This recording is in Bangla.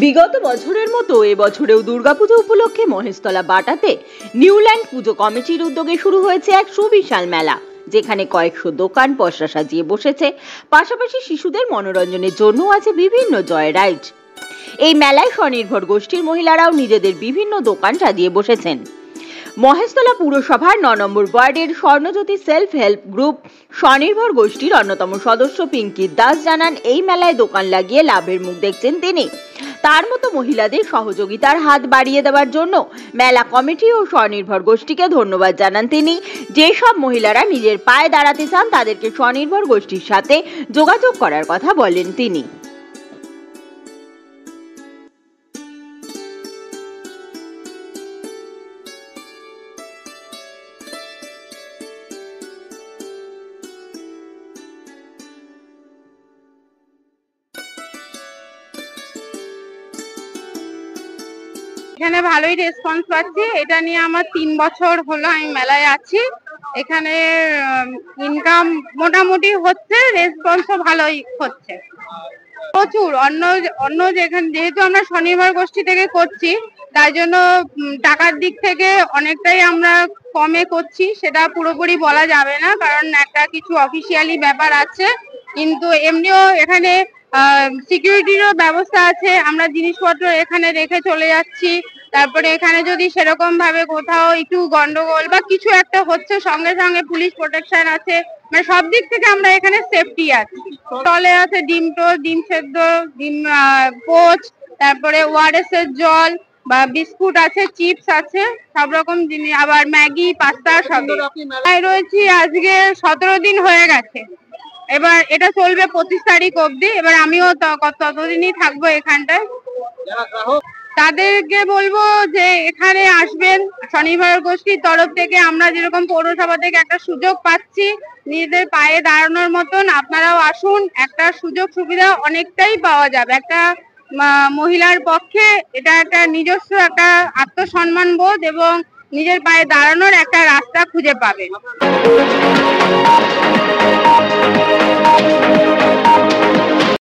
বিগত বছরের মতো এবছরেও দুর্গাপুজো উপলক্ষে মহেশতলা বাটাতে নিউল্যান্ড পুজো কমিটির উদ্যোগে শুরু হয়েছে এক সুবিশাল মেলা, যেখানে কয়েকশো দোকান পসরা সাজিয়ে বসেছে। পাশাপাশি শিশুদের মনোরঞ্জনের জন্য আছে বিভিন্ন জয় রাইড। এই মেলায় স্বনির্ভর গোষ্ঠীর মহিলারাও নিজেদের বিভিন্ন দোকান সাজিয়ে বসেছেন। মহেশতলা পুরসভার ৯ নম্বর ওয়ার্ডের স্বর্ণজ্যোতি সেলফ হেল্প গ্রুপ স্বনির্ভর গোষ্ঠীর অন্যতম সদস্য পিঙ্কি দাস জানান, এই মেলায় দোকান লাগিয়ে লাভের মুখ দেখছেন তিনি। তার মতো মহিলাদের সহযোগিতার হাত বাড়িয়ে দেওয়ার জন্য মেলা কমিটি ও স্বনির্ভর গোষ্ঠীকে ধন্যবাদ জানান তিনি। যেসব মহিলারা নিজের পায়ে দাঁড়াতে চান তাদেরকে স্বনির্ভর গোষ্ঠীর সাথে যোগাযোগ করার কথা বলেন তিনি। এখানে ভালোই রেসপন্স পাচ্ছি। এটা নিয়ে আমার ৩ বছর হলো আমি মেলায় আছি। এখানে ইনকাম মোটামুটি হচ্ছে, রেসপন্সও ভালোই হচ্ছে প্রচুর। অন্য যেখানে যেহেতু আমরা স্বনির্ভর গোষ্ঠী থেকে করছি, তাই জন্য টাকার দিক থেকে অনেকটাই আমরা কমে করছি। সেটা পুরোপুরি বলা যাবে না, কারণ একটা কিছু অফিসিয়ালি ব্যাপার আছে, কিন্তু এমনিও এখানে সিকিউরিটিরও ব্যবস্থা আছে। আমরা জিনিসপত্র এখানে রেখে চলে যাচ্ছি। তারপরে এখানে যদি সেরকম ভাবে কোথাও একটু গন্ডগোল বা কিছু একটা হচ্ছে, সঙ্গে সঙ্গে পুলিশ প্রোটেকশন আছে। মানে সব দিক থেকে আমরা এখানে সেফটি আছি। স্টলে আছে ডিম টোস্ট, ডিম সেদ্ধ, ডিম পোচ, তারপরে ওআরএস এর জল বা বিস্কুট আছে, চিপস আছে, সব রকম জিনিস, আবার ম্যাগি, পাস্তা সব রয়েছি। আজকে 17 দিন হয়ে গেছে। এবার এটা চলবে 25 তারিখ অবধি। এবার আমিও ততদিনই থাকবো এখানটায়। তাদেরকে বলবো যে এখানে আসবেন। স্বনির্ভর গোষ্ঠীর তরফ থেকে আমরা যেরকম পৌরসভা থেকে একটা সুযোগ পাচ্ছি নিজেদের পায়ে দাঁড়ানোর মতন, আপনারাও আসুন। একটা সুযোগ সুবিধা অনেকটাই পাওয়া যাবে। একটা মহিলার পক্ষে এটা একটা নিজস্ব একটা আত্মসম্মান বোধ এবং নিজের পায়ে দাঁড়ানোর একটা রাস্তা খুঁজে পাবে।